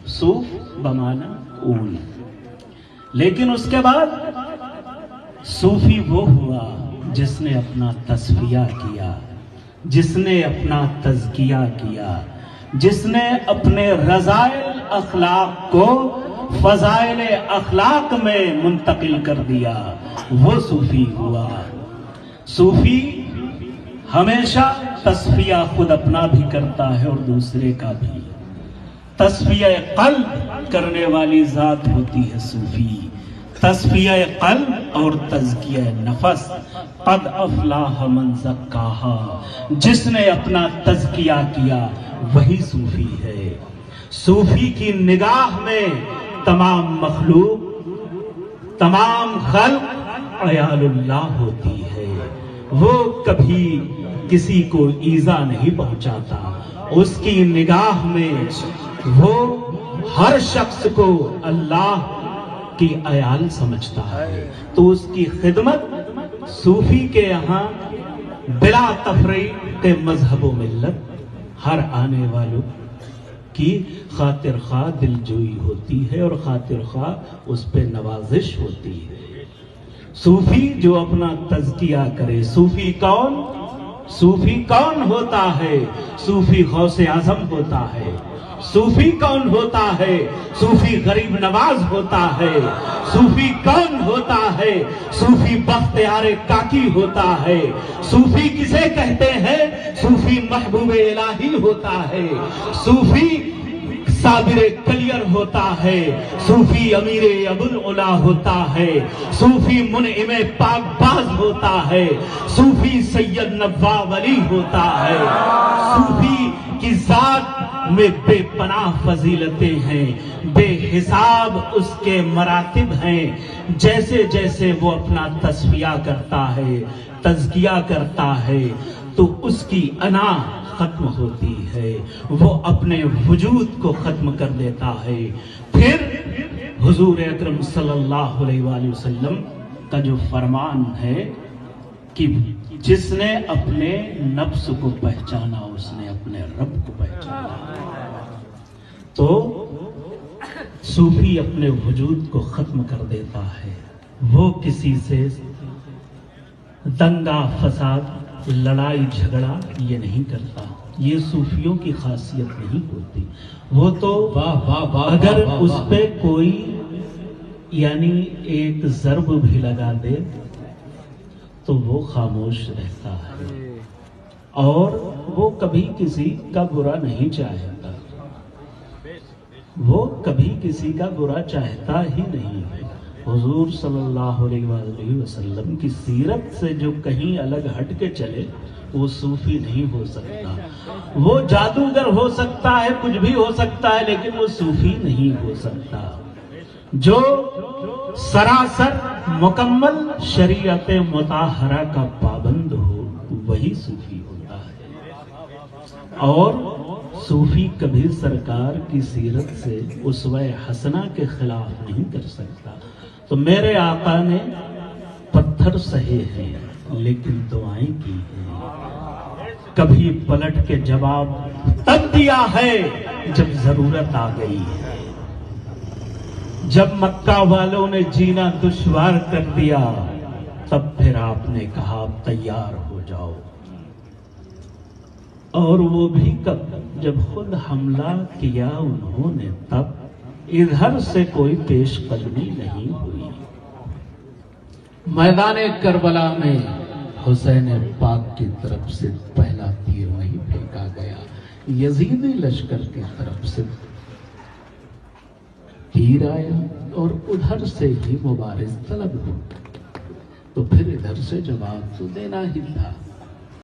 صوف بمانا اون. لیکن اس کے بعد صوفی وہ ہوا جس نے اپنا تصفیہ کیا، جس نے اپنا تزکیہ کیا، جس نے اپنے رذائل اخلاق کو فضائل اخلاق میں منتقل کر دیا، وہ صوفی ہوا. صوفی ہمیشہ تصفیہ خود اپنا بھی کرتا ہے اور دوسرے کا بھی. تصفیہ قلب کرنے والی ذات ہوتی ہے صوفی. تصفیہ قلب اور تزکیہ نفس. قد افلاح من زکاہا، جس نے اپنا تزکیہ کیا وہی صوفی ہے. صوفی کی نگاہ میں تمام مخلوق، تمام خلق عیال اللہ ہوتی ہے. وہ کبھی کسی کو ایذا نہیں پہنچاتا. اس کی نگاہ میں وہ ہر شخص کو اللہ کی عیال سمجھتا ہے. تو اس کی خدمت صوفی کے یہاں بلا تفریق مذہب و ملت ہر آنے والوں کی خاطر خواہ دل جوئی ہوتی ہے اور خاطر خواہ اس پہ نوازش ہوتی ہے. صوفی جو اپنا تزکیہ کرے. صوفی کون؟ صوفی کون ہوتا ہے؟ صوفی غوث اعظم ہوتا ہے. صوفی کون ہوتا ہے؟ صوفی غریب نواز ہوتا ہے. صوفی کون ہوتا ہے؟ صوفی بختیار کاکی ہوتا ہے. صوفی کسے کہتے ہیں؟ صوفی محبوب الہی ہوتا ہے. صوفی صابر کلیر ہوتا ہے. صوفی امیر ابوالعلا ہوتا ہے. صوفی منعم پاک باز ہوتا ہے. صوفی سید نواب ولی ہوتا ہے. صوفی کی ذات میں بے پناہ فضیلتیں ہیں، بے حساب اس کے مراتب ہیں. جیسے جیسے وہ اپنا تصفیہ کرتا ہے، تزکیہ کرتا ہے، تو اس کی انا ختم ہوتی ہے. وہ اپنے وجود کو ختم کر دیتا ہے. پھر حضور اکرم صلی اللہ علیہ وآلہ وسلم کا جو فرمان ہے کہ جس نے اپنے نفس کو پہچانا اس نے اپنے رب کو پہچانا. تو صوفی اپنے وجود کو ختم کر دیتا ہے. وہ کسی سے دنگا فساد، لڑائی جھگڑا یہ نہیں کرتا. یہ صوفیوں کی خاصیت نہیں ہوتی. وہ تو اگر اس پہ کوئی یعنی ایک ضرب بھی لگا دے تو وہ خاموش رہتا ہے اور وہ کبھی کسی کا برا نہیں چاہتا. وہ کبھی کسی کا برا چاہتا ہی نہیں ہے. حضور صلی اللہ علیہ وآلہ وسلم کی سیرت سے جو کہیں الگ ہٹ کے چلے وہ صوفی نہیں ہو سکتا. وہ جادوگر ہو سکتا ہے، کچھ بھی ہو سکتا ہے، لیکن وہ صوفی نہیں ہو سکتا. جو سراسر مکمل شریعت مطہرہ کا پابند ہو وہی صوفی ہوتا ہے. اور صوفی کبھی سرکار کی سیرت سے اسوہ حسنہ کے خلاف نہیں کر سکتا. تو میرے آقا نے پتھر سہے ہیں لیکن دعائیں کی ہیں. کبھی پلٹ کے جواب تب دیا ہے جب ضرورت آ گئی ہے. جب مکہ والوں نے جینا دشوار کر دیا تب پھر آپ نے کہا اب تیار ہو جاؤ. اور وہ بھی کب؟ جب خود حملہ کیا انہوں نے تب. ادھر سے کوئی پیش قدمی نہیں ہوئی. میدان کربلا میں حسین پاک کی طرف سے پہلا تیر نہیں پھینکا گیا، یزیدی لشکر کی طرف سے تیر آیا اور ادھر سے ہی مبارز طلب ہو. تو پھر ادھر سے جواب تو دینا ہی تھا.